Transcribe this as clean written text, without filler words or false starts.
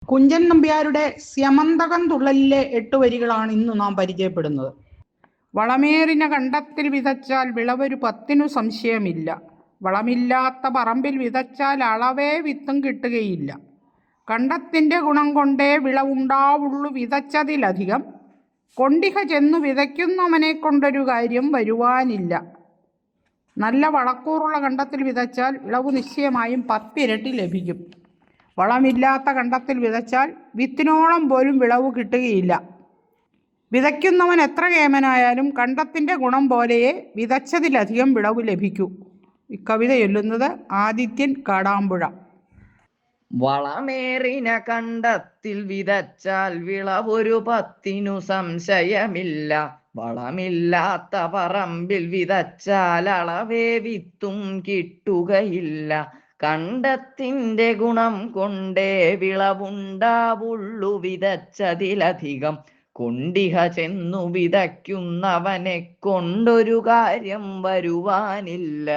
കുഞ്ചൻ നമ്പ്യാരുടെ സ്യമന്തകം തുള്ളലിലെ 8 വരികളാണ് ഇന്ന് നാം പരിചയപ്പെടുന്നത്. വളമേറിന കണ്ടത്തിൽ വിതച്ചാൽ വിളവൊരു 10 സംശയമില്ല. വളമില്ലാത്ത പറമ്പിൽ വിതച്ചാൽ അളവേ വിത്തും കിട്ടുകയില്ല. കണ്ടത്തിൻ്റെ ഗുണം കൊണ്ടേ വിളവുണ്ടാവുള്ളു വിതച്ചതിലധികം. കൊണ്ടിഹ ചെന്നു വിതയ്ക്കുന്നവനെ കൊണ്ടൊരു കാര്യം വരുവാനില്ല. നല്ല വളക്കൂറുള്ള കണ്ടത്തിൽ വിതച്ചാൽ വിളവ് നിശ്ചയമായും 10 ഇരട്ടി ലഭിക്കും. വളമില്ലാത്ത കണ്ടത്തിൽ വിതച്ചാൽ വിത്തിനോളം പോലും വിളവ് കിട്ടുകയില്ല. വിതയ്ക്കുന്നവൻ എത്ര കേമനായാലും കണ്ടത്തിൻ്റെ ഗുണം പോലെയേ വിതച്ചതിലധികം വിളവ് ലഭിക്കൂ. ഇക്കവിത ചൊല്ലുന്നത് ആദിത്യൻ കാടാമ്പുഴ. വളമേറിന കണ്ടത്തിൽ വിതച്ചാൽ വിളവൊരു 10 സംശയമില്ല. വളമില്ലാത്ത പറമ്പിൽ വിതച്ചാൽ അളവേ വിത്തും കിട്ടുകയില്ല. കണ്ടത്തിൻ്റെ ഗുണം കൊണ്ടേ വിളവുണ്ടാവുള്ളു വിതച്ചതിലധികം. കൊണ്ടിഹ ചെന്നു വിതയ്ക്കുന്നവനെ കൊണ്ടൊരു കാര്യം വരുവാനില്ല.